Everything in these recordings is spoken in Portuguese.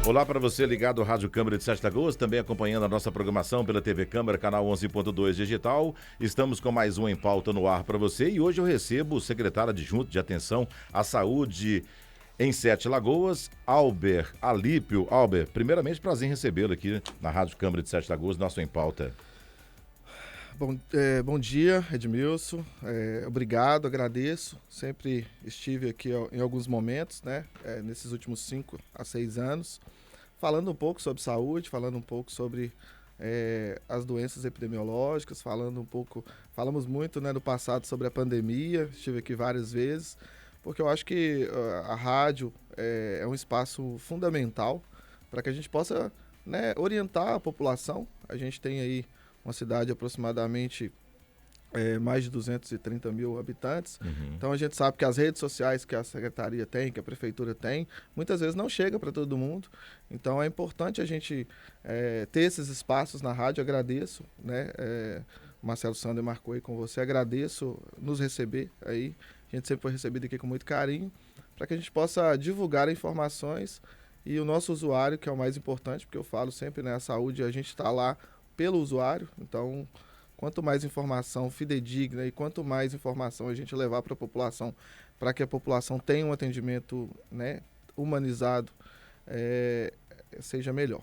Olá para você ligado ao Rádio Câmara de Sete Lagoas, também acompanhando a nossa programação pela TV Câmara, canal 11.2 digital. Estamos com mais um Em Pauta no ar para você e hoje eu recebo o secretário adjunto de Atenção à Saúde em Sete Lagoas, Alber Alípio. Alber, primeiramente prazer em recebê-lo aqui na Rádio Câmara de Sete Lagoas, nosso Em Pauta. Bom dia, Edmilson. Obrigado, agradeço. Sempre estive aqui em alguns momentos, né? Nesses últimos 5 a 6 anos, falando um pouco sobre saúde, falando um pouco sobre as doenças epidemiológicas, falamos muito, né, no passado sobre a pandemia, estive aqui várias vezes, porque eu acho que a rádio é um espaço fundamental para que a gente possa, né, orientar a população. A gente tem aí uma cidade de aproximadamente mais de 230 mil habitantes. Então a gente sabe que as redes sociais que a secretaria tem, que a prefeitura tem, muitas vezes não chega para todo mundo. Então é importante a gente ter esses espaços na rádio. Agradeço, né? Marcelo Sander marcou aí com você. Agradeço nos receber aí. A gente sempre foi recebido aqui com muito carinho, para que a gente possa divulgar informações e o nosso usuário, que é o mais importante, porque eu falo sempre, né? A saúde, a gente está lá pelo usuário. Então, quanto mais informação fidedigna e quanto mais informação a gente levar para a população, para que a população tenha um atendimento, né, humanizado, seja melhor.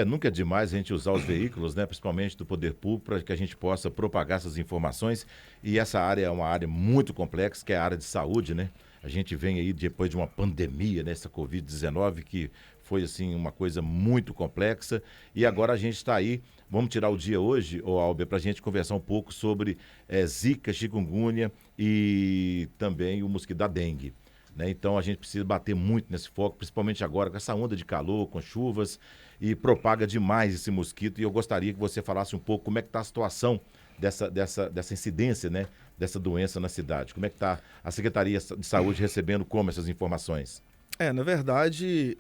Nunca é demais a gente usar os veículos, né, principalmente do poder público, para que a gente possa propagar essas informações. E essa área é uma área muito complexa, que é a área de saúde, né? A gente vem aí depois de uma pandemia, né, essa Covid-19, que foi assim uma coisa muito complexa. E agora a gente está aí, vamos tirar o dia hoje, Alber, para a gente conversar um pouco sobre Zika, chikungunya e também o mosquito da dengue. Né? Então a gente precisa bater muito nesse foco, principalmente agora com essa onda de calor, com chuvas, e propaga demais esse mosquito. E eu gostaria que você falasse um pouco como é que está a situação dessa incidência, né, dessa doença na cidade. Como é que está a Secretaria de Saúde recebendo como essas informações? Na verdade,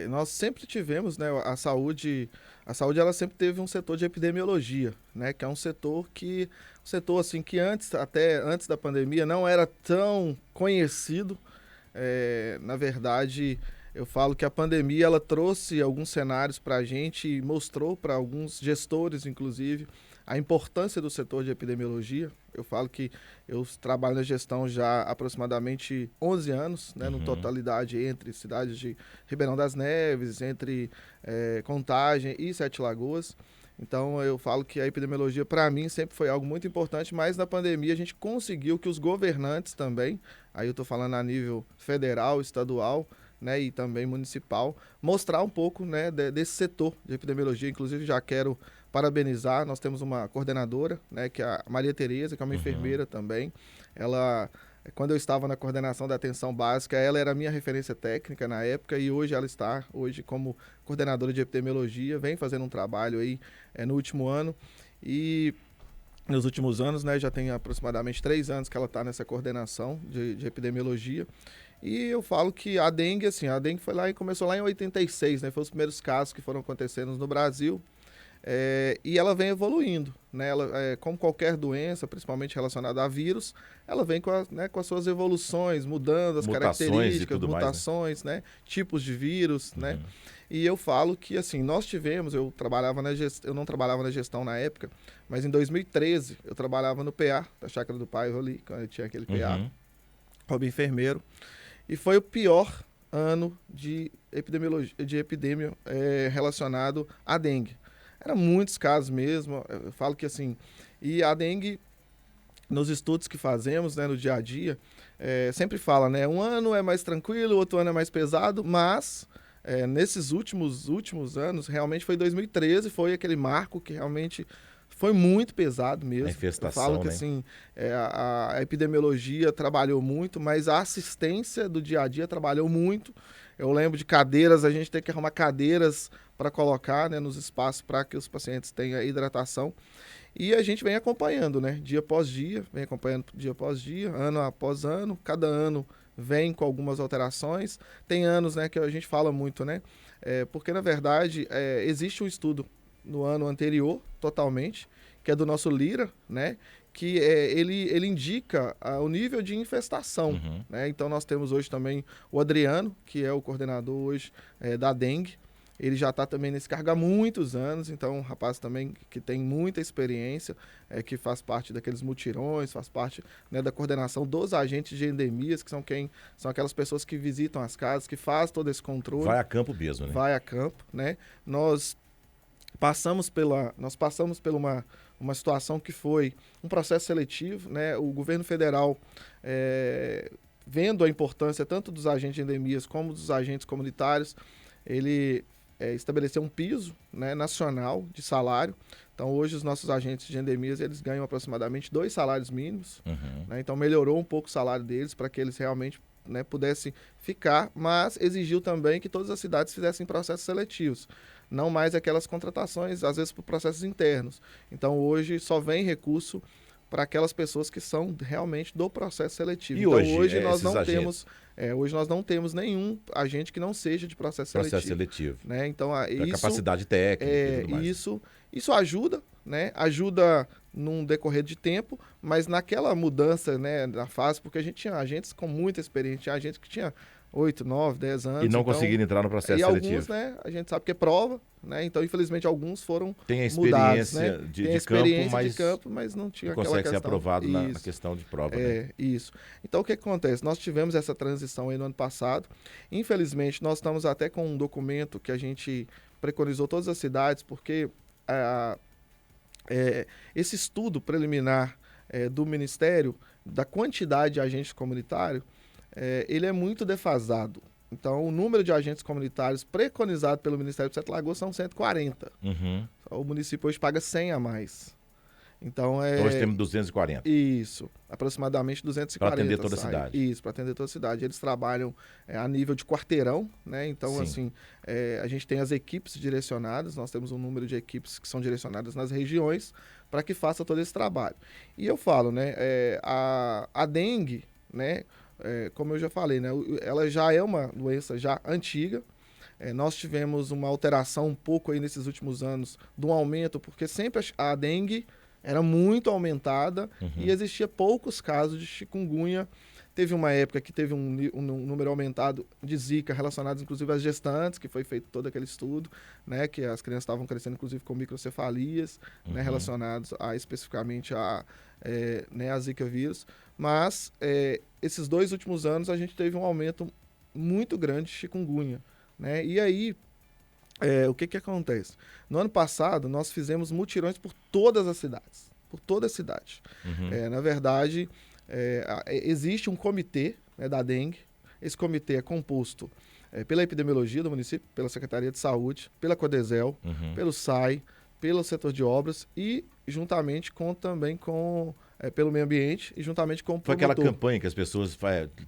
nós sempre tivemos, né, a saúde ela sempre teve um setor de epidemiologia, né, que é um setor assim, que até antes da pandemia não era tão conhecido. Na verdade, eu falo que a pandemia ela trouxe alguns cenários para a gente e mostrou para alguns gestores, inclusive, a importância do setor de epidemiologia. Eu falo que eu trabalho na gestão já há aproximadamente 11 anos, né, no totalidade entre cidades de Ribeirão das Neves, entre Contagem e Sete Lagoas. Então eu falo que a epidemiologia para mim sempre foi algo muito importante, mas na pandemia a gente conseguiu que os governantes também, aí eu estou falando a nível federal, estadual, né, e também municipal, mostrar um pouco, né, desse setor de epidemiologia. Inclusive já quero parabenizar, nós temos uma coordenadora, né, que é a Maria Tereza, que é uma enfermeira também. Ela, quando eu estava na coordenação da atenção básica, ela era a minha referência técnica na época e hoje ela está como coordenadora de epidemiologia, vem fazendo um trabalho aí no último ano e nos últimos anos, né, já tem aproximadamente 3 anos que ela está nessa coordenação de epidemiologia. E eu falo que a dengue foi lá e começou lá em 86, né, foi os primeiros casos que foram acontecendo no Brasil. E ela vem evoluindo, né? Como qualquer doença, principalmente relacionada a vírus, ela vem com as suas evoluções, mudando as características, mutações, né? Tipos de vírus, né? E eu falo que, assim, eu não trabalhava na gestão na época, mas em 2013 eu trabalhava no PA, da Chácara do Paiva ali, quando eu tinha aquele PA, como enfermeiro, e foi o pior ano de epidemia relacionado à dengue. Eram muitos casos mesmo, eu falo que assim, e a dengue, nos estudos que fazemos, né, no dia a dia, sempre fala, né, um ano é mais tranquilo, outro ano é mais pesado, mas nesses últimos anos, realmente foi 2013, foi aquele marco que realmente foi muito pesado mesmo. A infestação, eu falo que né? assim, a epidemiologia trabalhou muito, mas a assistência do dia a dia trabalhou muito. Eu lembro de cadeiras, a gente tem que arrumar cadeiras para colocar, né, nos espaços para que os pacientes tenham hidratação. E a gente vem acompanhando, né, dia após dia, ano após ano, cada ano vem com algumas alterações. Tem anos, né, que a gente fala muito, né, porque na verdade existe um estudo no ano anterior, totalmente, que é do nosso Lira, né, que ele indica o nível de infestação. Né? Então nós temos hoje também o Adriano, que é o coordenador hoje da dengue. Ele já está também nesse cargo há muitos anos, então um rapaz também que tem muita experiência, que faz parte daqueles mutirões, faz parte, né, da coordenação dos agentes de endemias, que são aquelas pessoas que visitam as casas, que fazem todo esse controle. Vai a campo mesmo, né? Vai a campo, né? Nós passamos por uma situação que foi um processo seletivo, né? O governo federal, vendo a importância tanto dos agentes de endemias como dos agentes comunitários, ele estabeleceu um piso, né, nacional de salário. Então, hoje, os nossos agentes de endemias, eles ganham aproximadamente 2 salários mínimos. Né? Então, melhorou um pouco o salário deles para que eles realmente, né, pudessem ficar, mas exigiu também que todas as cidades fizessem processos seletivos. Não mais aquelas contratações, às vezes, por processos internos. Então, hoje, só vem recurso para aquelas pessoas que são realmente do processo seletivo. E então, hoje nós não temos nenhum agente que não seja de processo seletivo. Né? Então, capacidade técnica e tudo mais. Isso ajuda, né? Ajuda num decorrer de tempo, mas naquela mudança, né, na fase, porque a gente tinha agentes com muita experiência, tinha agentes que tinha 8, 9, 10 anos. E não conseguiram entrar no processo seletivo. E alguns, né, a gente sabe que é prova, né? Então, infelizmente, alguns foram Tem a experiência, mudados, né? de campo, mas não tinha não aquela consegue questão. ser aprovado na questão de prova. Né? Isso. Então, o que acontece? Nós tivemos essa transição aí no ano passado. Infelizmente, nós estamos até com um documento que a gente preconizou todas as cidades, porque esse estudo preliminar do Ministério, da quantidade de agentes comunitários, ele é muito defasado. Então, o número de agentes comunitários preconizado pelo Ministério de Sete Lagoas são 140. O município hoje paga 100 a mais. Então, hoje temos 240. Isso, aproximadamente 240. Para atender toda a cidade. Isso, para atender toda a cidade. Eles trabalham a nível de quarteirão, né? Então, Sim. assim, a gente tem as equipes direcionadas, nós temos um número de equipes que são direcionadas nas regiões para que faça todo esse trabalho. E eu falo, né, a dengue, né, como eu já falei, né, ela já é uma doença já antiga. Nós tivemos uma alteração um pouco aí nesses últimos anos de um aumento, porque sempre a dengue era muito aumentada e existia poucos casos de chikungunya. Teve uma época que teve um número aumentado de zika relacionados inclusive às gestantes, que foi feito todo aquele estudo, né, que as crianças estavam crescendo inclusive com microcefalias, né, relacionados especificamente a zika vírus. Mas esses 2 últimos anos a gente teve um aumento muito grande de chikungunya, né? E aí, o que acontece? No ano passado, nós fizemos mutirões por todas as cidades. Por toda a cidade. Na verdade, existe um comitê, né, da dengue. Esse comitê é composto pela epidemiologia do município, pela Secretaria de Saúde, pela Codesel, pelo SAI, pelo setor de obras e juntamente também com pelo meio ambiente e juntamente com o promotor. Foi aquela campanha que as pessoas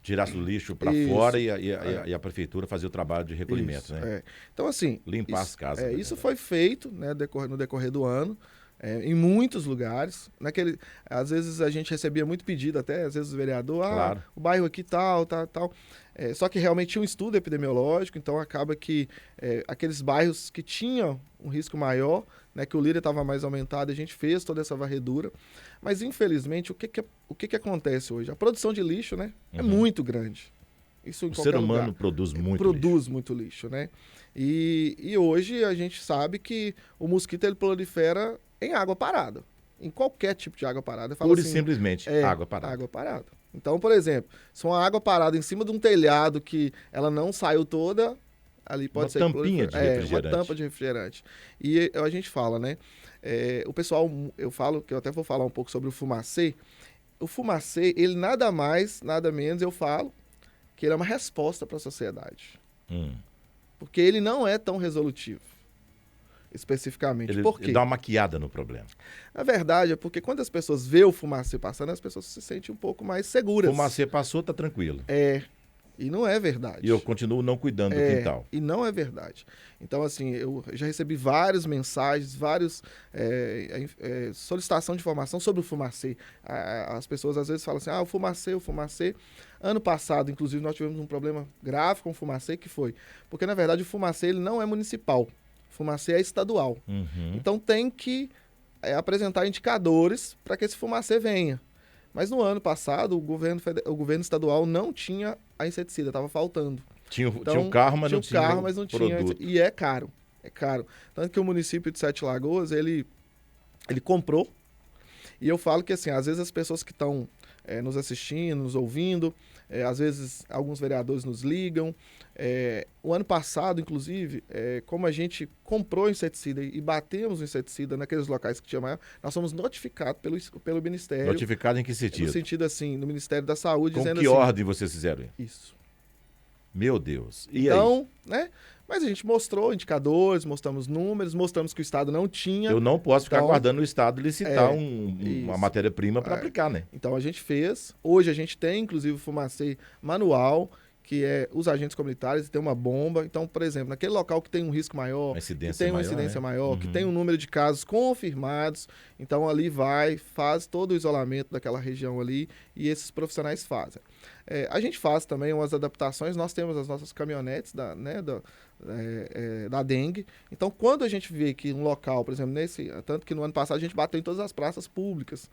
tirassem o lixo para fora e a prefeitura fazia o trabalho de recolhimento, né? Então, assim... Limpar as casas. Isso foi feito, né, no decorrer do ano, em muitos lugares. Às vezes a gente recebia muito pedido até, às vezes o vereador, claro. O bairro aqui tal. Só que realmente tinha um estudo epidemiológico, então acaba que aqueles bairros que tinham um risco maior, né, que o Lira estava mais aumentado, a gente fez toda essa varredura. Mas, infelizmente, o que acontece hoje? A produção de lixo, né, é muito grande. Isso em o qualquer ser humano lugar. produz muito lixo. Muito lixo, né? E hoje a gente sabe que o mosquito ele prolifera em água parada. Em qualquer tipo de água parada. Pura e simplesmente água parada. Água parada. Então, por exemplo, se uma água parada em cima de um telhado que ela não saiu toda, ali pode ser... Uma tampinha de refrigerante. Uma tampa de refrigerante. E a gente fala, né? O pessoal, eu falo, que eu até vou falar um pouco sobre o fumacê. O fumacê, ele nada mais, nada menos, eu falo, que ele é uma resposta para a sociedade. Porque ele não é tão resolutivo, especificamente. Por quê? Ele dá uma maquiada no problema. Na verdade, é porque quando as pessoas veem o fumacê passando, as pessoas se sentem um pouco mais seguras. O fumacê passou, tá tranquilo. E não é verdade. E eu continuo não cuidando do quintal. E não é verdade. Então, assim, eu já recebi várias mensagens, solicitação de informação sobre o fumacê. As pessoas às vezes falam assim, o fumacê. Ano passado, inclusive, nós tivemos um problema grave com o fumacê, que foi... Porque, na verdade, o fumacê ele não é municipal. O fumacê é estadual. Então, tem que apresentar indicadores para que esse fumacê venha. Mas no ano passado, o governo estadual não tinha a inseticida, estava faltando. Tinha um carro, mas tinha não tinha carro, o mas não tinha. produto. E é caro. É caro. Tanto que o município de Sete Lagoas, ele comprou. E eu falo que, assim, às vezes as pessoas que estão nos assistindo, nos ouvindo, às vezes alguns vereadores nos ligam. O ano passado, inclusive, como a gente comprou inseticida e batemos o inseticida naqueles locais que tinha maior, nós fomos notificados pelo Ministério. Notificado em que sentido? No sentido, assim, no Ministério da Saúde, Com dizendo que assim... ordem vocês fizeram? Isso. Meu Deus. E então, aí? né? Mas a gente mostrou indicadores, mostramos números, mostramos que o Estado não tinha. Eu não posso ficar Então, aguardando o Estado licitar uma isso. matéria-prima para aplicar, né? Então a gente fez. Hoje a gente tem, inclusive, o fumacê manual, que é os agentes comunitários, tem uma bomba. Então, por exemplo, naquele local que tem um risco maior, que tem uma incidência maior, que tem um número de casos confirmados, então ali faz todo o isolamento daquela região ali e esses profissionais fazem. A gente faz também umas adaptações, nós temos as nossas caminhonetes da dengue. Então, quando a gente vê que um local, por exemplo, tanto que no ano passado a gente bateu em todas as praças públicas,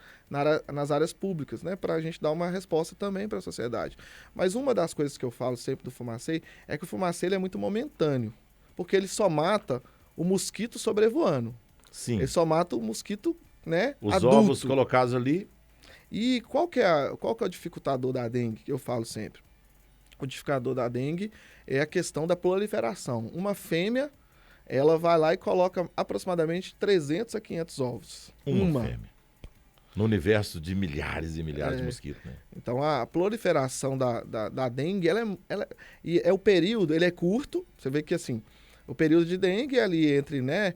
nas áreas públicas, né, para a gente dar uma resposta também para a sociedade. Mas uma das coisas que eu falo sempre do fumacê é que o fumacê ele é muito momentâneo, porque ele só mata o mosquito sobrevoando. Sim. Ele só mata o mosquito, né, Os adulto. ovos colocados ali. E qual que é o dificultador da dengue, que eu falo sempre? O dificultador da dengue é a questão da proliferação. Uma fêmea, ela vai lá e coloca aproximadamente 300 a 500 ovos. Uma fêmea. No universo de milhares e milhares de mosquitos, né? Então, a proliferação da dengue, o período, ele é curto. Você vê que, assim, o período de dengue é ali entre, né,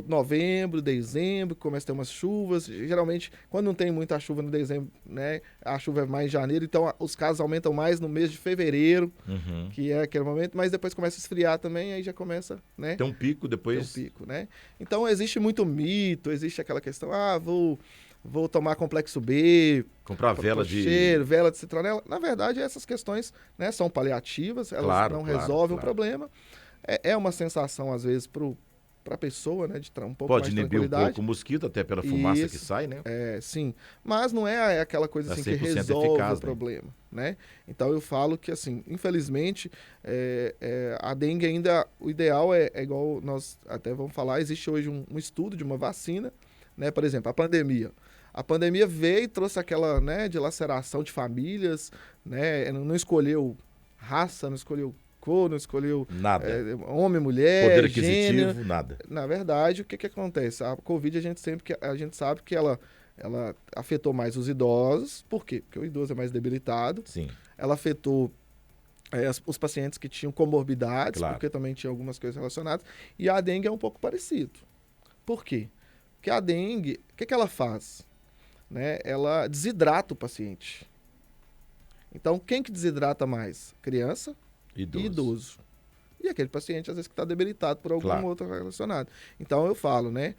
novembro, dezembro, começa a ter umas chuvas. Geralmente, quando não tem muita chuva no dezembro, né, a chuva é mais em janeiro, então os casos aumentam mais no mês de fevereiro, que é aquele momento, mas depois começa a esfriar também, aí já começa, né? Tem um pico depois. Tem um pico, né? Então existe muito mito, existe aquela questão, vou tomar complexo B, comprar vela vela de citronela. Na verdade, essas questões, né, são paliativas, elas não resolvem o problema. É uma sensação, às vezes, para a pessoa, né, de um pouco mais de tranquilidade. Pode inibir um pouco o mosquito, até pela fumaça que sai, né? Sim, mas não é aquela coisa assim que resolve eficaz, o problema, né? Então eu falo que, assim, infelizmente, a dengue ainda, o ideal é igual nós até vamos falar, existe hoje um estudo de uma vacina, né? Por exemplo, a pandemia. A pandemia veio e trouxe aquela, né, dilaceração de famílias, né? Não escolheu raça, não escolheu cor, não escolheu nada. Homem, mulher, poder aquisitivo, gênero, nada. Na verdade, o que acontece? A Covid, a gente sabe que ela afetou mais os idosos. Por quê? Porque o idoso é mais debilitado. Sim. Ela afetou os pacientes que tinham comorbidades, claro, porque também tinha algumas coisas relacionadas. E a dengue é um pouco parecido. Por quê? Porque a dengue, o que ela faz? Né? Ela desidrata o paciente. Então, quem que desidrata mais? Criança e idoso. E aquele paciente, às vezes, que está debilitado por algum outro relacionado. Então, eu falo, né?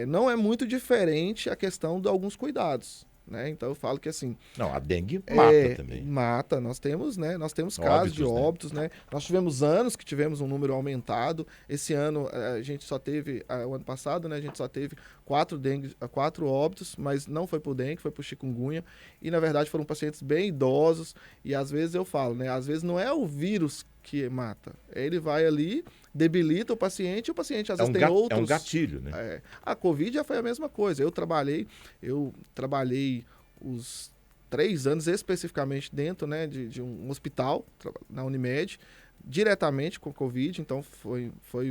Não é muito diferente a questão de alguns cuidados. Né? Então, eu falo que, assim... Não, a dengue mata também. Mata. Nós temos, né? Nós temos casos de óbitos, né? Nós tivemos anos que tivemos um número aumentado. Esse ano, a gente só teve... O ano passado, né? A gente só teve 4 óbitos, mas não foi por dengue, foi por chikungunya. E, na verdade, foram pacientes bem idosos. E, às vezes, eu falo, né? Às vezes, não é o vírus que mata. Ele vai ali, debilita o paciente, e o paciente, às vezes, tem outros... É um gatilho, né? A Covid já foi a mesma coisa. Eu trabalhei os 3 anos especificamente dentro, né, de um hospital, na Unimed, diretamente com Covid, então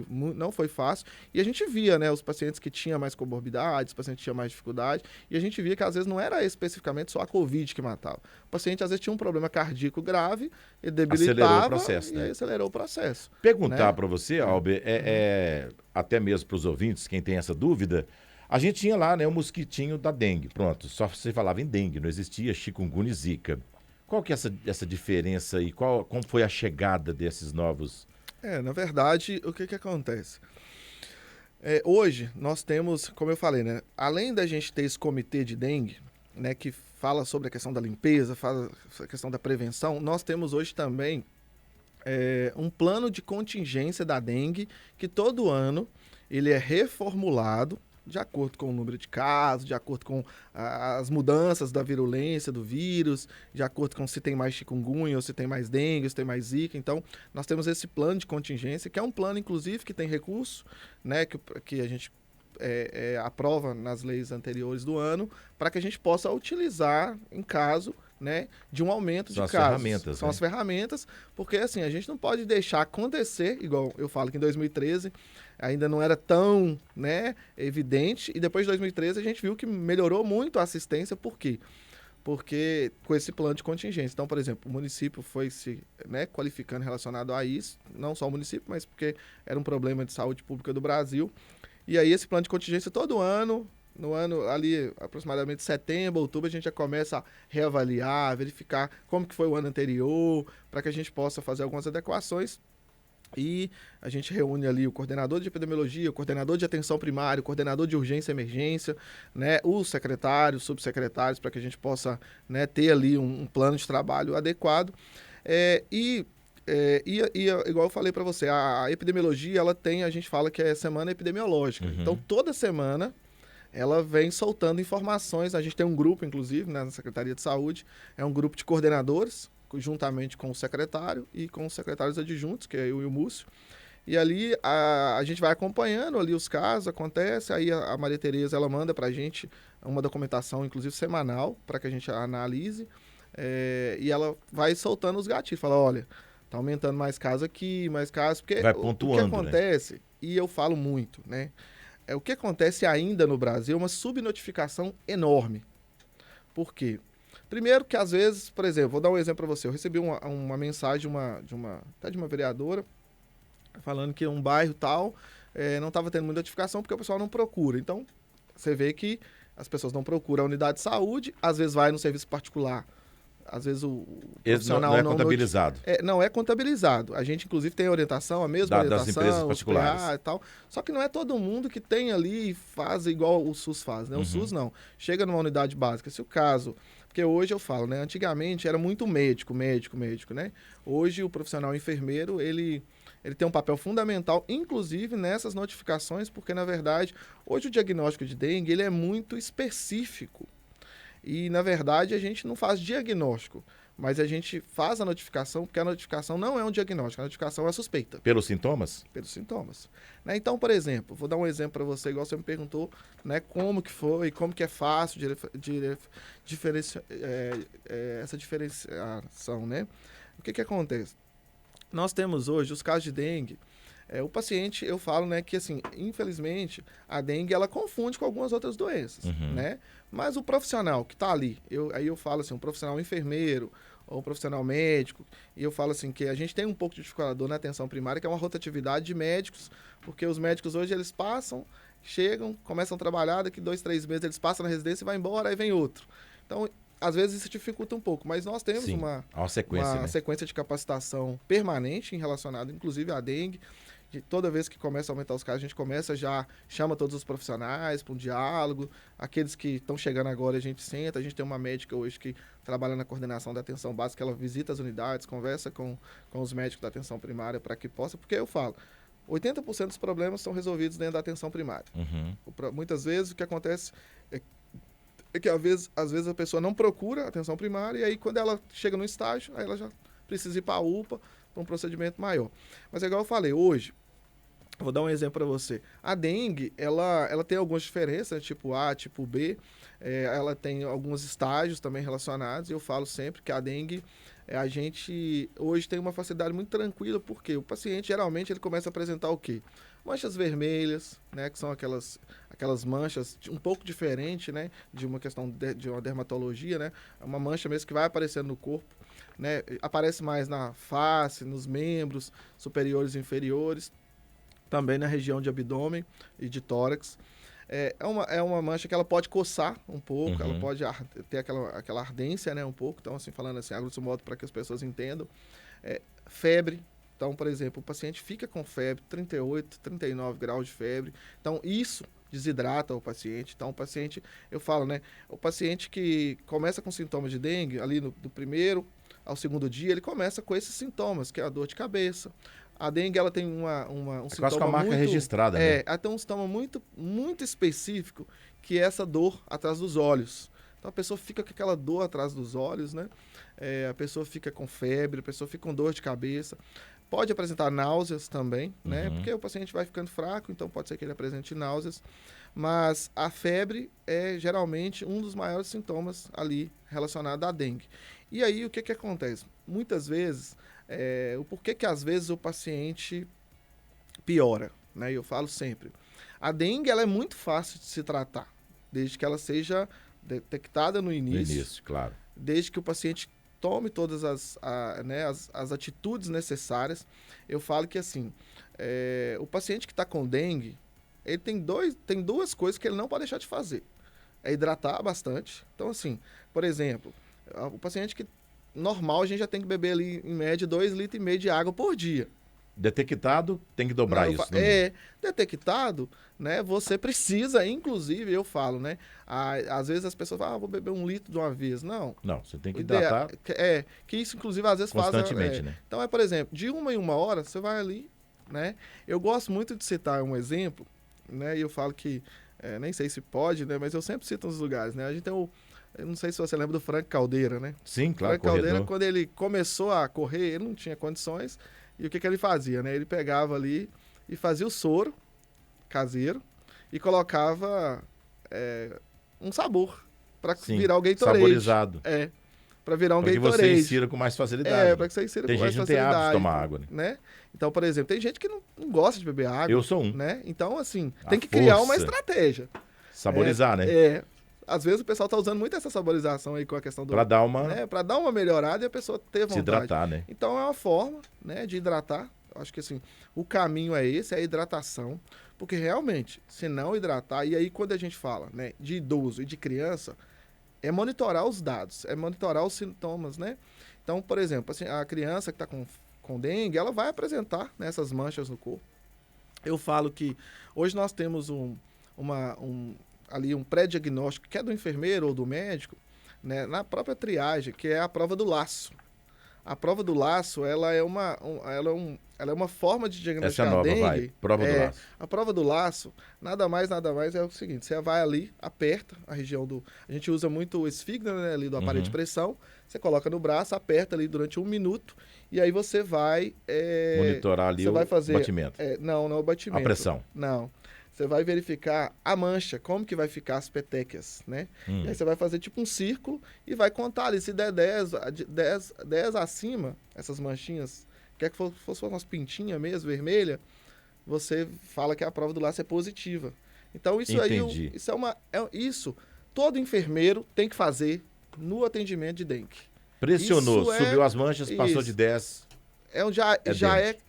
não foi fácil. E a gente via, né, os pacientes que tinham mais comorbidades, os pacientes que tinham mais dificuldade, e a gente via que às vezes não era especificamente só a Covid que matava. O paciente às vezes tinha um problema cardíaco grave, ele debilitava acelerou o processo. Perguntar para você, Albert, até mesmo para os ouvintes, quem tem essa dúvida, a gente tinha lá, né, o mosquitinho da dengue, pronto, só se falava em dengue, não existia chikungunya e zika. Qual que é essa diferença aí? Como foi a chegada desses novos... Na verdade, o que acontece? Hoje, nós temos, como eu falei, né, além da gente ter esse comitê de dengue, né, que fala sobre a questão da limpeza, fala sobre a questão da prevenção, nós temos hoje também um plano de contingência da dengue, que todo ano ele é reformulado, de acordo com o número de casos, de acordo com as mudanças da virulência do vírus, de acordo com se tem mais chikungunya ou se tem mais dengue, se tem mais zika. Então, nós temos esse plano de contingência, que é um plano, inclusive, que tem recurso, né, que a gente aprova nas leis anteriores do ano, para que a gente possa utilizar em caso, né, de um aumento de casos. Ferramentas, São né? as ferramentas, porque assim, a gente não pode deixar acontecer, igual eu falo que em 2013 ainda não era tão, né, evidente, e depois de 2013 a gente viu que melhorou muito a assistência, por quê? Porque com esse plano de contingência. Então, por exemplo, o município foi se, né, qualificando relacionado a isso, não só o município, mas porque era um problema de saúde pública do Brasil. E aí esse plano de contingência todo ano, no ano ali aproximadamente setembro, outubro, a gente já começa a reavaliar, verificar como que foi o ano anterior, para que a gente possa fazer algumas adequações. E a gente reúne ali o coordenador de epidemiologia, o coordenador de atenção primária, o coordenador de urgência e emergência, né, os secretários, subsecretários, para que a gente possa, né, ter ali um plano de trabalho adequado. Igual eu falei para você, a epidemiologia, ela tem, a gente fala que é semana epidemiológica. Uhum. Então, toda semana, ela vem soltando informações. A gente tem um grupo, inclusive, né, na Secretaria de Saúde, é um grupo de coordenadores, juntamente com o secretário e com os secretários adjuntos, que é eu e o Múcio. E ali a gente vai acompanhando ali os casos, acontece, aí a Maria Tereza, ela manda para a gente uma documentação, inclusive semanal, para que a gente analise, e ela vai soltando os gatilhos, fala, olha, tá aumentando mais casos aqui, mais casos, porque Vai o pontuando, que acontece, né? E eu falo muito, né? O que acontece ainda no Brasil é uma subnotificação enorme. Por quê? Primeiro que às vezes, por exemplo, vou dar um exemplo para você, eu recebi uma mensagem até de uma vereadora, falando que um bairro tal não estava tendo muita notificação porque o pessoal não procura. Então, você vê que as pessoas não procuram a unidade de saúde, às vezes vai no serviço particular. Às vezes o profissional não é contabilizado. Não é contabilizado. A gente, inclusive, tem orientação, a mesma orientação, das empresas particulares. PA e tal. Só que não é todo mundo que tem ali e faz igual o SUS faz, né? O SUS não. Chega numa unidade básica. Se o caso... Porque hoje eu falo, né? Antigamente era muito médico, né? Hoje o profissional enfermeiro, ele tem um papel fundamental, inclusive nessas notificações, porque, na verdade, hoje o diagnóstico de dengue, ele é muito específico. E, na verdade, a gente não faz diagnóstico, mas a gente faz a notificação, porque a notificação não é um diagnóstico, a notificação é a suspeita. Pelos sintomas? Pelos sintomas. Né? Então, por exemplo, vou dar um exemplo para você, igual você me perguntou, né, como que foi, como que é fácil essa diferenciação, né? O que acontece? Nós temos hoje os casos de dengue. O paciente, eu falo, né, que assim, infelizmente, a dengue ela confunde com algumas outras doenças, né? Mas o profissional que está ali, aí eu falo assim, um profissional enfermeiro ou um profissional médico, e eu falo assim que a gente tem um pouco de dificuldade na atenção primária, que é uma rotatividade de médicos, porque os médicos hoje eles passam, chegam, começam a trabalhar, daqui 2, 3 meses eles passam na residência e vai embora, aí vem outro. Então, às vezes isso dificulta um pouco, mas nós temos uma sequência de capacitação permanente relacionada, inclusive à dengue. Toda vez que começa a aumentar os casos, a gente chama todos os profissionais para um diálogo. Aqueles que estão chegando agora, a gente senta. A gente tem uma médica hoje que trabalha na coordenação da atenção básica, ela visita as unidades, conversa com os médicos da atenção primária para que possa, porque eu falo, 80% dos problemas são resolvidos dentro da atenção primária. Muitas vezes o que acontece é que às vezes a pessoa não procura a atenção primária e aí quando ela chega no estágio, aí ela já precisa ir para a UPA, para um procedimento maior. Mas é igual eu falei, hoje, vou dar um exemplo para você. A dengue, ela tem algumas diferenças, tipo A, tipo B, ela tem alguns estágios também relacionados, e eu falo sempre que a dengue, a gente hoje tem uma facilidade muito tranquila, porque o paciente, geralmente, ele começa a apresentar o quê? Manchas vermelhas, né, que são aquelas manchas um pouco diferente, né, de uma questão de uma dermatologia, né, uma mancha mesmo que vai aparecendo no corpo, né, aparece mais na face, nos membros superiores e inferiores, também na região de abdômen e de tórax. É uma mancha que ela pode coçar um pouco, ela pode ter aquela ardência, né, um pouco. Então, assim, falando assim, a grosso modo, para que as pessoas entendam. Febre. Então, por exemplo, o paciente fica com febre, 38, 39 graus de febre. Então, isso desidrata o paciente. Então, o paciente, eu falo, né, o paciente que começa com sintomas de dengue, ali do primeiro ao segundo dia, ele começa com esses sintomas, que é a dor de cabeça, A dengue, ela tem um É quase com a sintoma marca muito... registrada, né? Ela tem um sintoma muito específico, que é essa dor atrás dos olhos. Então, a pessoa fica com aquela dor atrás dos olhos, né? A pessoa fica com febre, a pessoa fica com dor de cabeça. Pode apresentar náuseas também, né? Porque o paciente vai ficando fraco, então pode ser que ele apresente náuseas. Mas a febre é geralmente um dos maiores sintomas ali relacionado à dengue. E aí, o que acontece? Muitas vezes, o porquê que às vezes o paciente piora, né? Eu falo sempre. A dengue, ela é muito fácil de se tratar, desde que ela seja detectada no início. No início, claro. Desde que o paciente tome todas as atitudes necessárias. Eu falo que, assim, o paciente que está com dengue, ele tem duas coisas que ele não pode deixar de fazer. É hidratar bastante. Então, assim, por exemplo, o paciente que normal, a gente já tem que beber ali, em média, 2,5 litros de água por dia. Detectado, tem que dobrar isso. Detectado, né? Você precisa, inclusive, eu falo, né? Às vezes as pessoas falam, vou beber 1 litro de uma vez. Não. Não, você tem que hidratar. Que isso, inclusive, às vezes constantemente, né? Então, por exemplo, de 1 em 1 hora, você vai ali, né? Eu gosto muito de citar um exemplo, né? E eu falo que, nem sei se pode, né? Mas eu sempre cito nos lugares, né? A gente tem eu não sei se você lembra do Frank Caldeira, né? Sim, claro, Frank Caldeira, quando ele começou a correr, ele não tinha condições. E o que ele fazia, né? Ele pegava ali e fazia o soro caseiro e colocava um sabor para virar o Gatorade. Saborizado. Para virar um Gatorade. Para que você insira com mais facilidade. Para que você insira com mais facilidade. Tem gente que não tem hábito de tomar água, né? Então, por exemplo, tem gente que não gosta de beber água. Eu sou um. Né? Então, assim, tem que criar uma estratégia. Saborizar, né? Às vezes o pessoal tá usando muito essa saborização aí com a questão do... Para dar uma... Para dar uma melhorada e a pessoa ter vontade. Se hidratar, né? Então é uma forma, né, de hidratar. Eu acho que assim, o caminho é esse, é a hidratação. Porque realmente, se não hidratar, e aí quando a gente fala, né, de idoso e de criança, é monitorar os dados, é monitorar os sintomas, né? Então, por exemplo, assim, a criança que está com dengue, ela vai apresentar, né, essas manchas no corpo. Eu falo que hoje nós temos ali um pré-diagnóstico, que é do enfermeiro ou do médico, né, na própria triagem, que é a prova do laço. A prova do laço, ela é uma forma de diagnosticar essa é nova, dengue. vai. Prova do laço. A prova do laço, nada mais é o seguinte, você vai ali, aperta a região do... A gente usa muito o esfíncter, né, ali do aparelho de pressão, você coloca no braço, aperta ali durante 1 minuto, e aí você vai... monitorar ali batimento. Não é o batimento. A pressão. Não. Você vai verificar a mancha, como que vai ficar as petequias, né? E aí você vai fazer tipo um círculo e vai contar ali, se der 10 acima, essas manchinhas, quer que fosse umas pintinhas mesmo, vermelha, você fala que a prova do laço é positiva. Então isso Entendi. aí, isso todo enfermeiro tem que fazer no atendimento de dengue. Pressionou, subiu as manchas, passou de 10.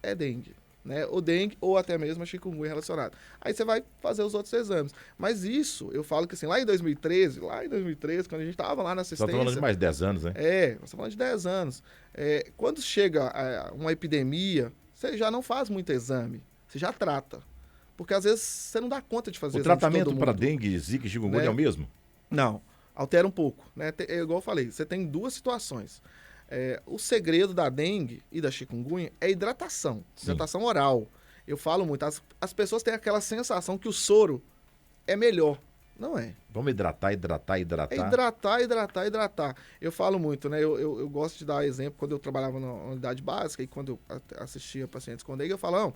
É dengue. Né, o dengue ou até mesmo a chikungunya relacionada. Aí você vai fazer os outros exames. Mas isso, eu falo que assim, lá em 2013, quando a gente estava lá na assistência... Só estamos falando de mais 10 anos, né? Nós estamos falando de 10 anos. Quando chega uma epidemia, você já não faz muito exame, você já trata. Porque às vezes você não dá conta de fazer o exame de todo mundo. O tratamento para dengue, zika e chikungunya, né, é o mesmo? Não, altera um pouco. Né? Igual eu falei, você tem 2 situações. O segredo da dengue e da chikungunya é hidratação. Sim. Hidratação oral. Eu falo muito. As pessoas têm aquela sensação que o soro é melhor. Não é. Vamos hidratar. Hidratar. Eu falo muito, né? Eu gosto de dar exemplo quando eu trabalhava na unidade básica e quando eu assistia pacientes com dengue, eu falo, não,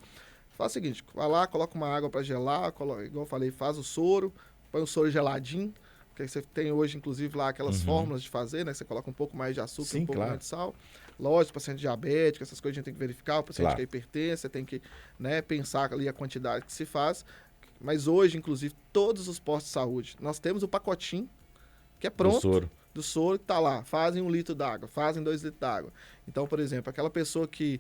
faz o seguinte, vai lá, coloca uma água para gelar, igual eu falei, faz o soro, põe o soro geladinho, que você tem hoje, inclusive, lá aquelas fórmulas de fazer, né? Você coloca um pouco mais de açúcar, sim, um pouco claro. mais de sal. Lógico, paciente diabético, essas coisas a gente tem que verificar. O paciente claro. que é hipertenso, você tem que, né, pensar ali a quantidade que se faz. Mas hoje, inclusive, todos os postos de saúde, nós temos o pacotinho, que é pronto, do soro que está lá. Fazem 1 litro d'água, fazem 2 litros d'água. Então, por exemplo, aquela pessoa que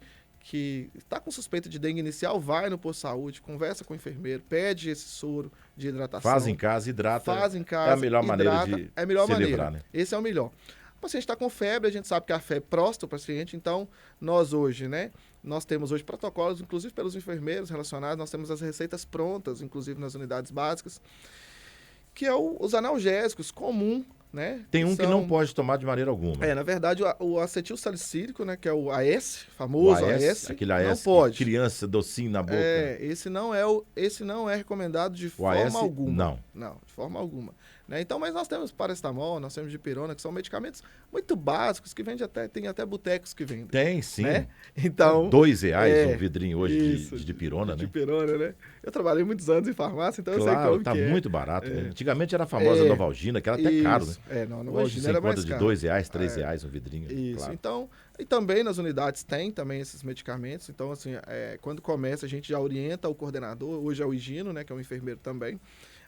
está com suspeita de dengue inicial, vai no posto de saúde, conversa com o enfermeiro, pede esse soro de hidratação. Faz em casa, hidrata. Faz em casa, é a melhor maneira de livrar, né? Esse é o melhor. O paciente está com febre, a gente sabe que a febre prostra o paciente, então nós hoje, né? Nós temos hoje protocolos, inclusive pelos enfermeiros relacionados, nós temos as receitas prontas, inclusive nas unidades básicas, que é os analgésicos comum né? Tem um que são- não pode tomar de maneira alguma. Na verdade, o acetil salicílico, né, que é o AS, O famoso AS, AS, aquele não AS, pode. criança, docinho na boca. Esse não é recomendado de O forma AS, alguma. não. De forma alguma. Né? Então, mas nós temos paracetamol, nós temos dipirona, que são medicamentos muito básicos, que tem até botecos que vendem. Tem, sim. Né? Então, R$ 2 um vidrinho hoje isso, de dipirona, né? dipirona, né? Eu trabalhei muitos anos em farmácia, então eu sei Claro, como tá que é. muito barato. Né? Antigamente era a famosa Novalgina, que era até caro, né? Não, Hoje Novalgina você era encontra mais de caro. R$ 2, R$ 3 um vidrinho. Isso, Claro. então, e também nas unidades tem também esses medicamentos, então assim, quando começa a gente já orienta o coordenador, hoje é o Higino, né, que é um enfermeiro também,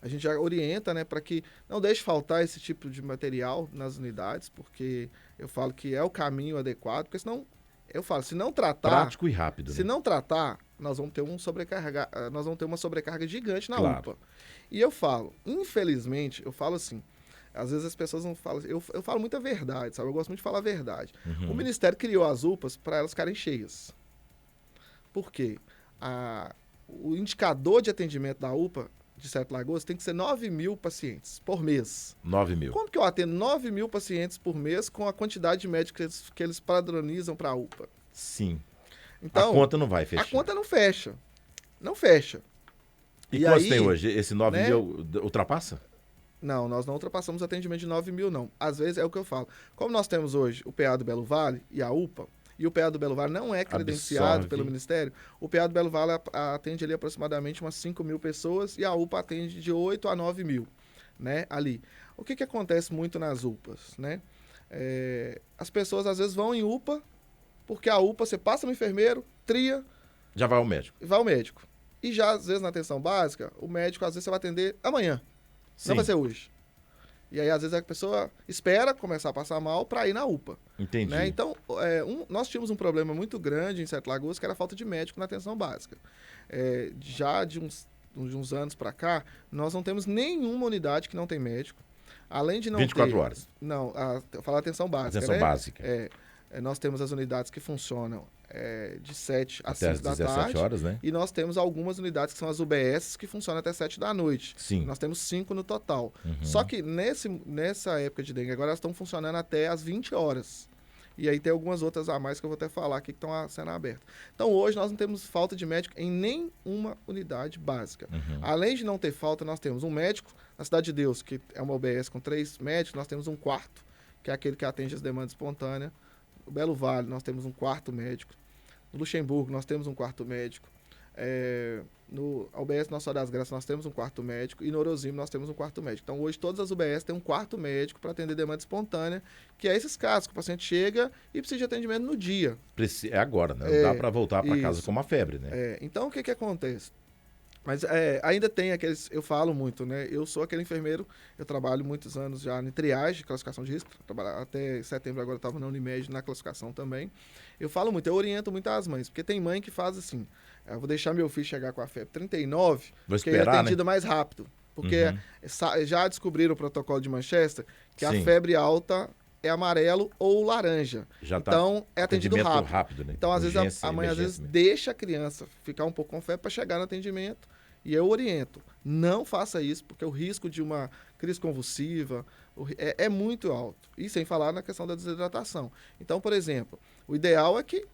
a gente já orienta, né, para que não deixe faltar esse tipo de material nas unidades, porque eu falo que é o caminho adequado, porque senão, eu falo, se não tratar... Prático e rápido. Se né? não tratar, nós vamos ter uma sobrecarga gigante na Claro. UPA. E eu falo, infelizmente, eu falo assim, às vezes as pessoas não falam, eu falo muita verdade, sabe? Eu gosto muito de falar a verdade. Uhum. O Ministério criou as UPAs para elas ficarem cheias. Por quê? O indicador de atendimento da UPA de Sete Lagoas tem que ser 9.000 pacientes por mês. 9.000. Como que eu atendo 9.000 pacientes por mês com a quantidade de médicos que eles padronizam para a UPA? Sim. Então, a conta não vai fechar. A conta não fecha. Não fecha. E quantos tem hoje? Esse 9.000 ultrapassa? Não, nós não ultrapassamos o atendimento de 9.000, não. Às vezes é o que eu falo. Como nós temos hoje o PA do Belo Vale e a UPA, e o PA do Belo Vale não é credenciado pelo Ministério, o PA do Belo Vale atende ali aproximadamente umas 5.000 pessoas e a UPA atende de 8 a 9.000, né, ali. O que acontece muito nas UPAs, né? As pessoas às vezes vão em UPA, porque a UPA você passa no enfermeiro, tria... Já vai ao médico. Vai ao médico. E já às vezes na atenção básica, o médico às vezes você vai atender amanhã. Sim. Não vai ser hoje. E aí, às vezes, a pessoa espera começar a passar mal para ir na UPA. Entendi. Né? Então, nós tínhamos um problema muito grande em Sete Lagoas, que era a falta de médico na atenção básica. Já de uns anos para cá, nós não temos nenhuma unidade que não tem médico. Além de não 24 ter... horas. Não, eu falo atenção básica. Atenção básica. Nós temos as unidades que funcionam de 7 a até 5 da às 17 tarde. horas, né? E nós temos algumas unidades que são as UBS que funcionam até 7 da noite. Sim. Nós temos 5 no total. Uhum. Só que nessa época de dengue, agora elas estão funcionando até às 20 horas. E aí tem algumas outras a mais que eu vou até falar aqui que estão sendo abertas. Então hoje nós não temos falta de médico em nenhuma unidade básica. Uhum. Além de não ter falta, nós temos um médico na Cidade de Deus, que é uma UBS com 3 médicos, nós temos um quarto, que é aquele que atende as demandas espontâneas. No Belo Vale, nós temos um quarto médico. No Luxemburgo, nós temos um quarto médico. No UBS Nossa Senhora das Graças, nós temos um quarto médico. E no Orozimo, nós temos um quarto médico. Então, hoje, todas as UBS têm um quarto médico para atender demanda espontânea, que é esses casos que o paciente chega e precisa de atendimento no dia. É agora, né? Não dá para voltar para casa com uma febre, né? Então, o que acontece? Mas ainda tem aqueles... Eu falo muito, né? Eu sou aquele enfermeiro, eu trabalho muitos anos já em triagem, classificação de risco. Até setembro agora eu estava na Unimed, na classificação também. Eu falo muito, eu oriento muito as mães, porque tem mãe que faz assim, eu vou deixar meu filho chegar com a febre 39, porque ele é atendido mais rápido. Porque já descobriram o protocolo de Manchester, que a febre alta é amarelo ou laranja. Então, é atendido rápido. Né? Então, às vezes, a mãe às vezes deixa a criança ficar um pouco com febre para chegar no atendimento. E eu oriento, não faça isso, porque o risco de uma crise convulsiva é muito alto. E sem falar na questão da desidratação. Então, por exemplo, o ideal é que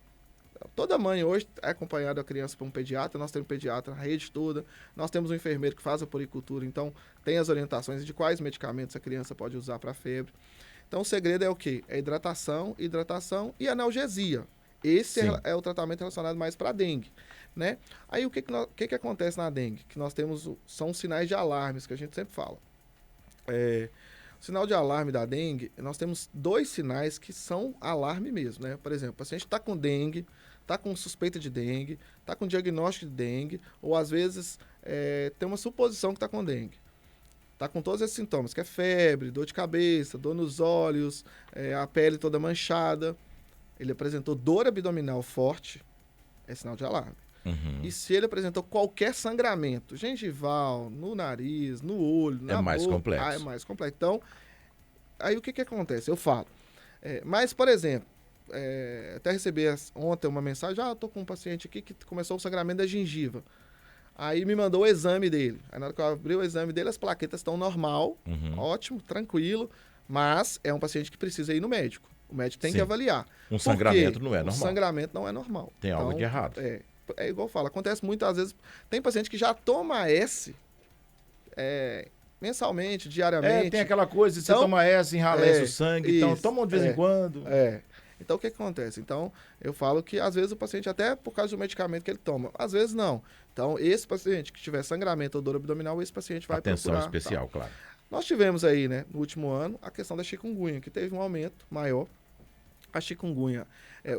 toda mãe hoje é acompanhada a criança por um pediatra, nós temos um pediatra na rede toda, nós temos um enfermeiro que faz a puericultura, então tem as orientações de quais medicamentos a criança pode usar para febre. Então, o segredo é o quê? É hidratação e analgesia. Esse é o tratamento relacionado mais para a dengue. Né? Aí, o que acontece na dengue? Que nós temos, são sinais de alarmes, que a gente sempre fala. O sinal de alarme da dengue, nós temos 2 sinais que são alarme mesmo. Né? Por exemplo, o paciente está com dengue, está com suspeita de dengue, está com diagnóstico de dengue, ou às vezes tem uma suposição que está com dengue. Está com todos esses sintomas, que é febre, dor de cabeça, dor nos olhos, a pele toda manchada. Ele apresentou dor abdominal forte, é sinal de alarme. Uhum. E se ele apresentou qualquer sangramento, gengival, no nariz, no olho, na boca... mais complexo. É mais complexo. Então, aí o que acontece? Eu falo. Mas, por exemplo, até recebi ontem uma mensagem, eu tô com um paciente aqui que começou o sangramento da gengiva. Aí me mandou o exame dele. Aí na hora que eu abri o exame dele, as plaquetas estão normal, ótimo, tranquilo. Mas é um paciente que precisa ir no médico. O médico tem Sim. que avaliar. Um sangramento não é Um normal. sangramento não é normal. Tem algo de errado. É igual eu falo, acontece muitas vezes. Tem paciente que já toma AS mensalmente, diariamente. Tem aquela coisa, você Então, toma essa, enralece o sangue, então isso, toma de vez em quando. Então, o que acontece? Então, eu falo que, às vezes, o paciente, até por causa do medicamento que ele toma, às vezes não. Então, esse paciente que tiver sangramento ou dor abdominal, esse paciente vai Atenção procurar. especial, claro. Nós tivemos aí, né, no último ano, a questão da chikungunya, que teve um aumento maior. A chikungunya,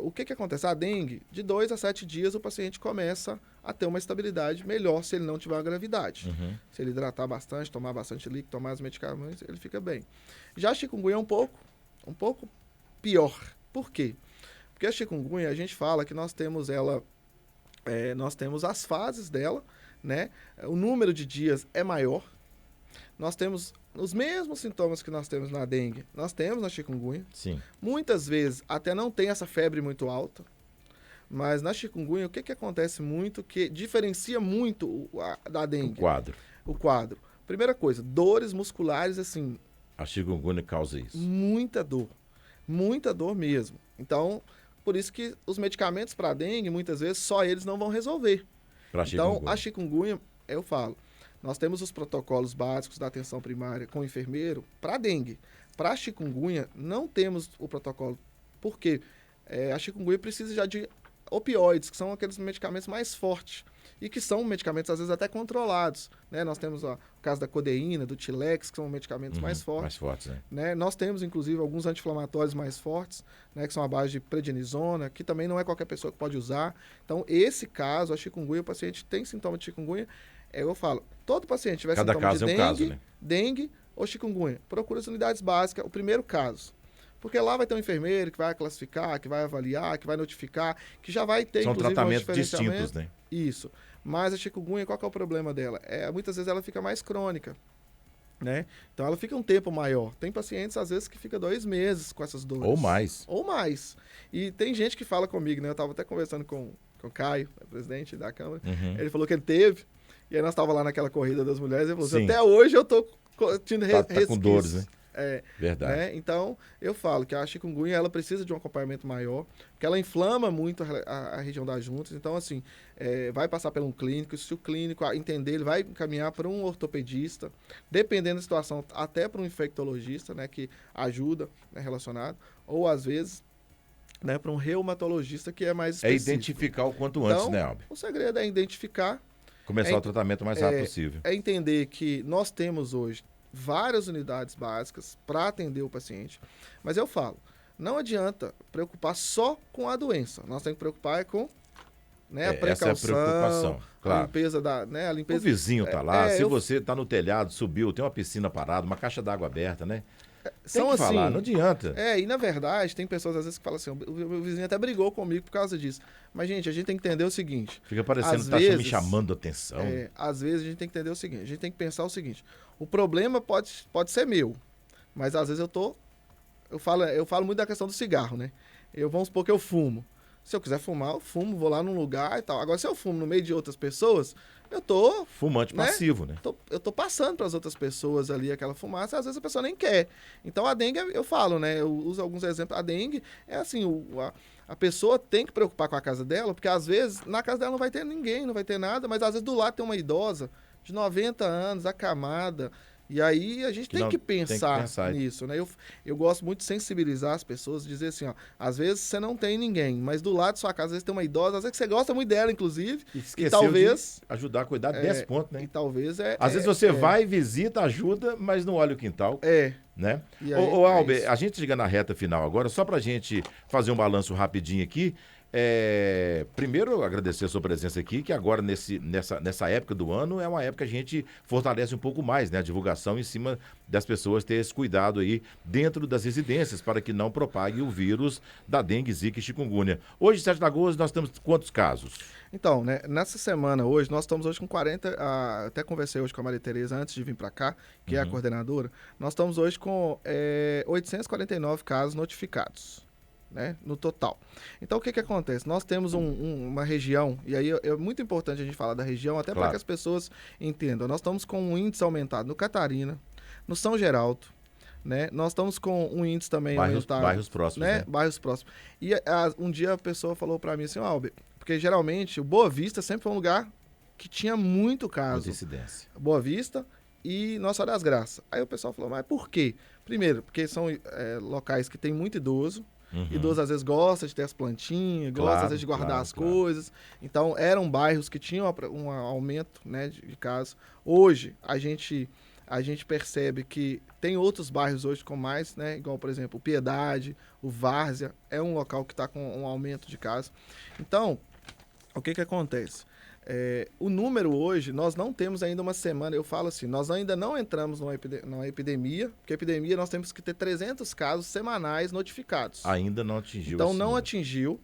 o que acontece? A dengue, de 2 a 7 dias, o paciente começa a ter uma estabilidade melhor se ele não tiver uma gravidade. Uhum. Se ele hidratar bastante, tomar bastante líquido, tomar os medicamentos, ele fica bem. Já a chikungunya é um pouco pior. Por quê? Porque a chikungunya, a gente fala que nós temos ela, nós temos as fases dela, né? O número de dias é maior. Nós temos os mesmos sintomas que nós temos na dengue, nós temos na chikungunya. Sim. Muitas vezes até não tem essa febre muito alta, mas na chikungunya o que acontece muito, que diferencia muito da dengue? O quadro. Primeira coisa, dores musculares, assim... A chikungunya causa isso. Muita dor mesmo. Então, por isso que os medicamentos para dengue, muitas vezes, só eles não vão resolver. Então, a chikungunya, eu falo, nós temos os protocolos básicos da atenção primária com o enfermeiro para dengue. Para chikungunya, não temos o protocolo. Por quê? A chikungunya precisa já de opioides, que são aqueles medicamentos mais fortes. E que são medicamentos, às vezes, até controlados. Né? Nós temos o caso da codeína, do Tilex, que são medicamentos mais fortes. Mais fortes, né? Nós temos, inclusive, alguns anti-inflamatórios mais fortes, né? Que são a base de prednisona, que também não é qualquer pessoa que pode usar. Então, esse caso, a chikungunya, o paciente tem sintoma de chikungunya, eu falo, todo paciente tiver Cada sintoma caso de é um caso, né? dengue ou chikungunya, procura as unidades básicas, o primeiro caso. Porque lá vai ter um enfermeiro que vai classificar, que vai avaliar, que vai notificar, que já vai ter, são inclusive, tratamentos distintos, né? Isso. Mas a chikungunya, qual que é o problema dela? Muitas vezes ela fica mais crônica, né? Então ela fica um tempo maior. Tem pacientes, às vezes, que fica 2 meses com essas dores. Ou mais. E tem gente que fala comigo, né? Eu estava até conversando com o Caio, presidente da Câmara. Uhum. Ele falou que ele teve, e aí nós estávamos lá naquela corrida das mulheres, e ele falou assim, até hoje eu tô tendo tá com dores, né? Verdade. Né? Então, eu falo que a chikungunya, ela precisa de um acompanhamento maior, porque ela inflama muito a região das juntas. Então, assim, vai passar por um clínico. Se o clínico entender, ele vai encaminhar para um ortopedista, dependendo da situação, até para um infectologista, né, que ajuda, né, relacionado, ou às vezes, né, para um reumatologista que é mais específico. Identificar o quanto antes, então, né, Albi? O segredo é identificar. Começar o tratamento o mais rápido possível. É entender que nós temos hoje várias unidades básicas para atender o paciente, mas eu falo, não adianta preocupar só com a doença, nós temos que preocupar com, né, a precaução, essa é a preocupação, claro. A limpeza a limpeza. O vizinho tá lá, se você tá no telhado, subiu, tem uma piscina parada, uma caixa d'água aberta, né? São assim, falar, não adianta. E na verdade, tem pessoas às vezes que falam assim, o vizinho até brigou comigo por causa disso. Mas, gente, a gente tem que entender o seguinte. Fica parecendo que tá me chamando a atenção. Às vezes a gente tem que entender o seguinte, a gente tem que pensar o seguinte, o problema pode ser meu, mas às vezes eu falo muito da questão do cigarro, né? Vamos supor que eu fumo. Se eu quiser fumar, eu fumo, vou lá num lugar e tal. Agora, se eu fumo no meio de outras pessoas, eu tô... Fumante passivo, né? Eu tô passando para as outras pessoas ali aquela fumaça, às vezes a pessoa nem quer. Então, a dengue, eu falo, né? Eu uso alguns exemplos. A dengue é assim, a pessoa tem que preocupar com a casa dela, porque às vezes na casa dela não vai ter ninguém, não vai ter nada, mas às vezes do lado tem uma idosa de 90 anos, acamada. E aí a gente tem que pensar nisso, né? Eu gosto muito de sensibilizar as pessoas, dizer assim, ó, às vezes você não tem ninguém, mas do lado da sua casa às vezes tem uma idosa, às vezes você gosta muito dela, inclusive, e talvez de ajudar a cuidar desse ponto, né? E talvez às vezes você vai, visita, ajuda, mas não olha o quintal. Né? Ô Alber, a gente chega na reta final agora, só pra gente fazer um balanço rapidinho aqui. Primeiro, agradecer a sua presença aqui, que agora nessa época do ano é uma época que a gente fortalece um pouco mais, né? A divulgação em cima das pessoas ter esse cuidado aí dentro das residências para que não propague o vírus da dengue, zika e chikungunya. Hoje, em Sete Lagoas, nós temos quantos casos? Então, né, nessa semana hoje, nós estamos hoje com 40, até conversei hoje com a Maria Tereza antes de vir para cá, que é a coordenadora, nós estamos hoje com 849 casos notificados. Né, no total. Então, o que acontece? Nós temos uma região, e aí é muito importante a gente falar da região, até para que as pessoas entendam. Nós estamos com um índice aumentado no Catarina, no São Geraldo, né? Nós estamos com um índice também aumentado. Bairros próximos, né? Bairros próximos. E um dia a pessoa falou para mim assim, Albert, porque geralmente o Boa Vista sempre foi um lugar que tinha muito caso. Muita incidência. Boa Vista e Nossa Senhora das Graças. Aí o pessoal falou, mas por quê? Primeiro, porque são locais que tem muito idoso. Idoso às vezes gosta de ter as plantinhas, gosta às vezes de guardar as coisas. Então eram bairros que tinham um aumento, né, de casos. Hoje a gente percebe que tem outros bairros hoje com mais, né, igual por exemplo o Piedade, o Várzea, é um local que está com um aumento de casos. Então, o que acontece? O número hoje, nós não temos ainda uma semana, eu falo assim, nós ainda não entramos numa epidemia, porque epidemia nós temos que ter 300 casos semanais notificados. Ainda não atingiu. Então não atingiu,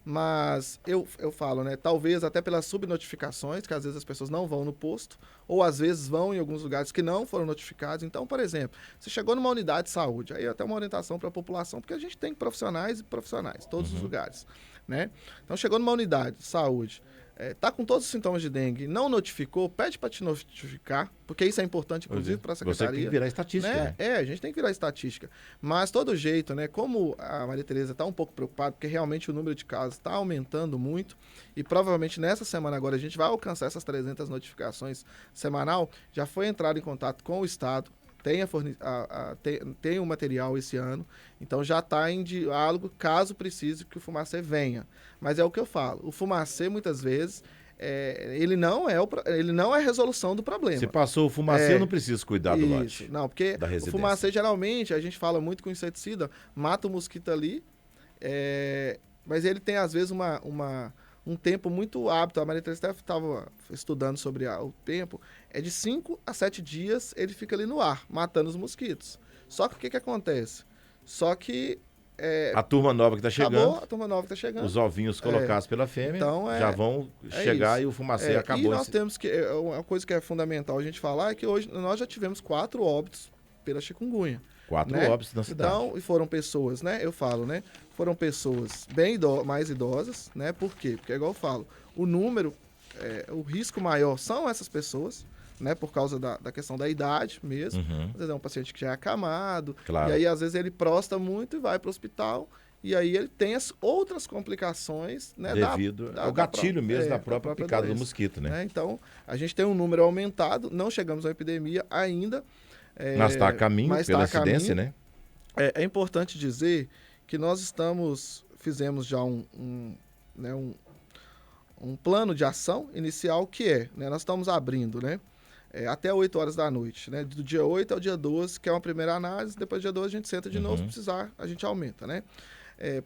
mas eu falo, né, talvez até pelas subnotificações, que às vezes as pessoas não vão no posto, ou às vezes vão em alguns lugares que não foram notificados. Então, por exemplo, você chegou numa unidade de saúde, aí até uma orientação para a população, porque a gente tem profissionais, todos os lugares, né? Então chegou numa unidade de saúde, tá com todos os sintomas de dengue, não notificou, pede para te notificar, porque isso é importante, inclusive, para a secretaria. Você tem que virar estatística, né? A gente tem que virar estatística. Mas, todo jeito, né, como a Maria Tereza está um pouco preocupada, porque realmente o número de casos está aumentando muito, e provavelmente nessa semana agora a gente vai alcançar essas 300 notificações semanal, já foi entrado em contato com o Estado, tem o material esse ano, então já está em diálogo caso precise que o Fumacê venha. Mas é o que eu falo, o Fumacê muitas vezes ele não é a resolução do problema. Se passou o Fumacê, eu não preciso cuidar do lote. Não, porque o Fumacê geralmente, a gente fala muito com inseticida, mata o mosquito ali, mas ele tem às vezes um tempo muito hábito. A Maria Teresa estava estudando sobre o tempo, de 5 a 7 dias ele fica ali no ar, matando os mosquitos. Só que o que acontece? Só que a turma nova que está chegando. Acabou, a turma nova que está chegando. Os ovinhos colocados pela fêmea então, já vão chegar isso. E o Fumacê acabou. E nós temos que, uma coisa que é fundamental a gente falar é que hoje nós já tivemos 4 óbitos pela chikungunya. 4 né? óbitos na cidade. Então, e foram pessoas, né? Eu falo, né? Foram pessoas mais idosas, né? Por quê? Porque, igual eu falo, o número, o risco maior são essas pessoas, né? Por causa da questão da idade mesmo. Às vezes é um paciente que já é acamado, claro. E aí às vezes ele prosta muito e vai para o hospital, e aí ele tem as outras complicações, né? Devido ao gatilho mesmo da própria picada do mosquito, né? Então, a gente tem um número aumentado, não chegamos à epidemia ainda. Mas está a caminho pela incidência, né? É importante dizer que nós fizemos já um plano de ação inicial que né, nós estamos abrindo, né? Até 8 horas da noite, né? Do dia 8 ao dia 12, que é uma primeira análise, depois do dia 12 a gente senta de novo, se precisar, a gente aumenta, né?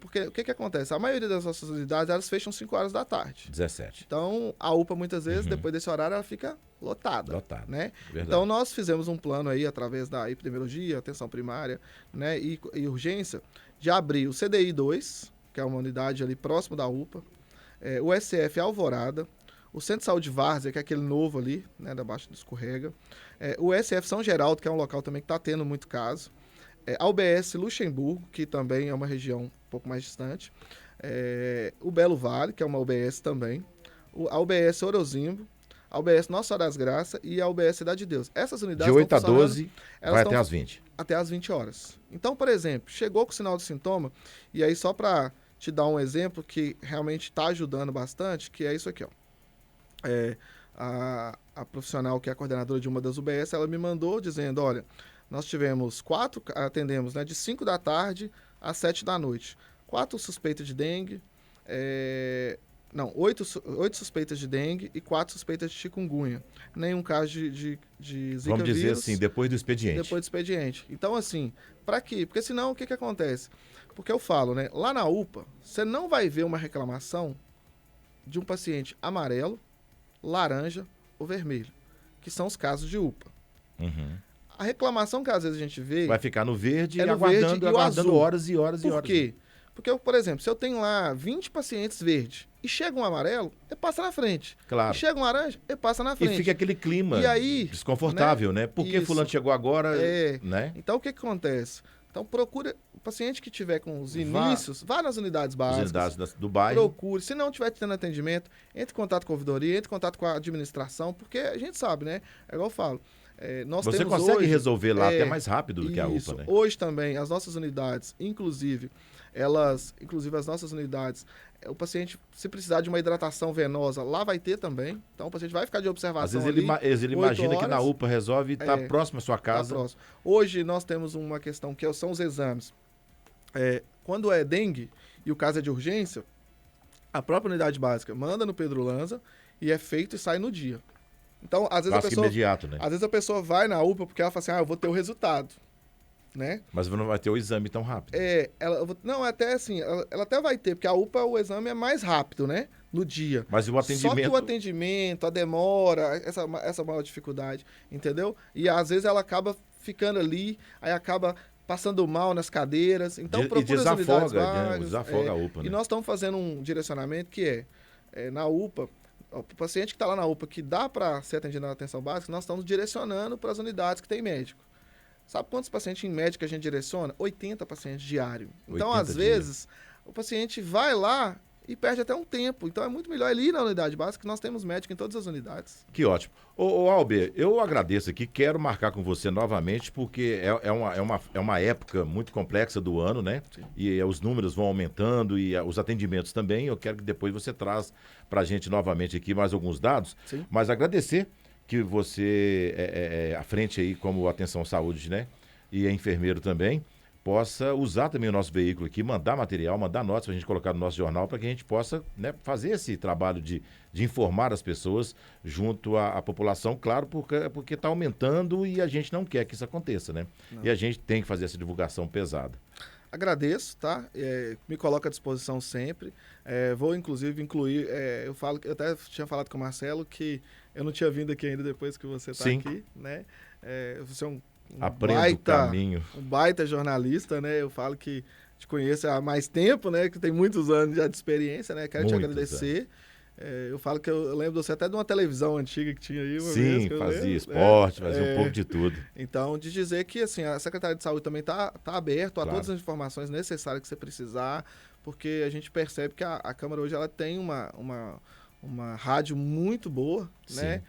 Porque o que acontece? A maioria das nossas unidades, elas fecham 5 horas da tarde. 17. Então, a UPA, muitas vezes, depois desse horário, ela fica lotada. Né? Então, nós fizemos um plano aí, através da epidemiologia, atenção primária, né, e urgência, de abrir o CDI 2, que é uma unidade ali próximo da UPA, o SF Alvorada, o Centro de Saúde Várzea, que é aquele novo ali, né, da Baixa do Escorrega, o SF São Geraldo, que é um local também que está tendo muito caso, a UBS Luxemburgo, que também é uma região um pouco mais distante, o Belo Vale, que é uma UBS também, a UBS Orozimbo, a UBS Nossa Senhora das Graças e a UBS Cidade de Deus. Essas unidades de 8 a 12, vai até as 20. Até as 20 horas. Então, por exemplo, chegou com sinal de sintoma, e aí só para te dar um exemplo que realmente está ajudando bastante, que é isso aqui, ó. A profissional que é a coordenadora de uma das UBS, ela me mandou dizendo, olha, nós tivemos atendemos, né, de 5 da tarde às 7 da noite. 4 suspeitas de dengue, 8 suspeitas de dengue e 4 suspeitas de chikungunya. Nenhum caso de zika Vamos dizer vírus, assim, depois do expediente. Depois do expediente. Então, assim, para quê? Porque senão, o que acontece? Porque eu falo, né, lá na UPA, você não vai ver uma reclamação de um paciente amarelo, laranja ou vermelho, que são os casos de UPA. A reclamação que às vezes a gente vê... Vai ficar no verde e no aguardando azul. horas e horas e horas. Por quê? Porque, por exemplo, se eu tenho lá 20 pacientes verdes e chega um amarelo, ele passa na frente. Claro. E chega um laranja, ele passa na frente. E fica aquele clima desconfortável, né? Por que fulano chegou agora, né? Então, o que acontece? Então, procura o paciente que tiver com os inícios, vá nas unidades básicas. As unidades do bairro. Procure. Se não estiver tendo atendimento, entre em contato com a ouvidoria, entre em contato com a administração, porque a gente sabe, né? É igual eu falo. Nós Você temos consegue hoje, resolver lá até mais rápido do que a UPA, né? Hoje também, as nossas unidades, inclusive as nossas unidades, o paciente, se precisar de uma hidratação venosa, lá vai ter também. Então, o paciente vai ficar de observação. Às vezes ele imagina que na UPA resolve estar próximo à sua casa. Próximo. Hoje, nós temos uma questão que são os exames. Quando é dengue e o caso é de urgência, a própria unidade básica manda no Pedro Lanza e é feito e sai no dia. Então, às vezes, imediato, né? Às vezes a pessoa vai na UPA porque ela fala assim, eu vou ter o resultado, né? Mas não vai ter o exame tão rápido. Não, até assim, ela até vai ter, porque a UPA, o exame é mais rápido, né? No dia. Mas o atendimento... Só que o atendimento, a demora, essa maior dificuldade, entendeu? E às vezes ela acaba ficando ali, aí acaba passando mal nas cadeiras. Então, procura as unidades vagas. Desafoga a UPA, né? E nós estamos fazendo um direcionamento que na UPA, o paciente que está lá na UPA, que dá para ser atendido na atenção básica, nós estamos direcionando para as unidades que tem médico. Sabe quantos pacientes em média que a gente direciona? 80 pacientes diário. Então, às vezes, o paciente vai lá e perde até um tempo. Então, é muito melhor ele ir na unidade básica, que nós temos médico em todas as unidades. Que ótimo. Ô Alber, eu agradeço aqui, quero marcar com você novamente, porque é uma época muito complexa do ano, né? Sim. E os números vão aumentando e os atendimentos também. Eu quero que depois você traz para a gente novamente aqui mais alguns dados. Sim. Mas agradecer que você à frente aí como Atenção Saúde, né? E é enfermeiro também, possa usar também o nosso veículo aqui, mandar material, mandar notas para a gente colocar no nosso jornal, para que a gente possa, né, fazer esse trabalho de informar as pessoas junto à população, claro, porque está aumentando e a gente não quer que isso aconteça, né? Não. E a gente tem que fazer essa divulgação pesada. Agradeço, tá? Me coloco à disposição sempre. Vou, inclusive, incluir... eu até tinha falado com o Marcelo que eu não tinha vindo aqui ainda depois que você está aqui, né? Você é um baita jornalista, né? Eu falo que te conheço há mais tempo, né? Que tem muitos anos já de experiência, né? Quero te agradecer. Eu falo que eu lembro de você até de uma televisão antiga que tinha aí. Sim, fazia esporte, fazia um pouco de tudo. Então, de dizer que assim, a Secretaria de Saúde também está aberto a todas as informações necessárias que você precisar, porque a gente percebe que a Câmara hoje ela tem uma rádio muito boa, né?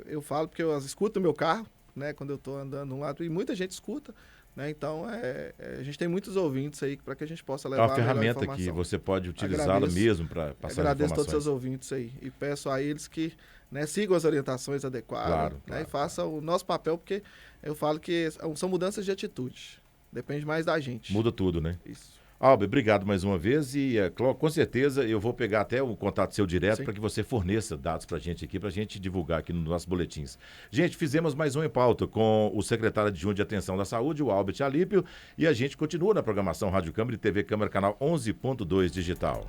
Eu falo porque eu escuto no meu carro, né? Quando eu estou andando de um lado, e muita gente escuta. Né? Então, a gente tem muitos ouvintes aí para que a gente possa levar a ferramenta que você pode utilizá-la mesmo para passar informações. Agradeço a todos os seus ouvintes aí e peço a eles que, né, sigam as orientações adequadas, claro, e façam o nosso papel, porque eu falo que são mudanças de atitude. Depende mais da gente. Muda tudo, né? Isso. Alber, obrigado mais uma vez e com certeza eu vou pegar até o contato seu direto para que você forneça dados para a gente aqui, para a gente divulgar aqui nos nossos boletins. Gente, fizemos mais um Em Pauta com o secretário adjunto de Atenção da Saúde, o Albert Alípio, e a gente continua na programação Rádio Câmara e TV Câmara, canal 11.2 digital.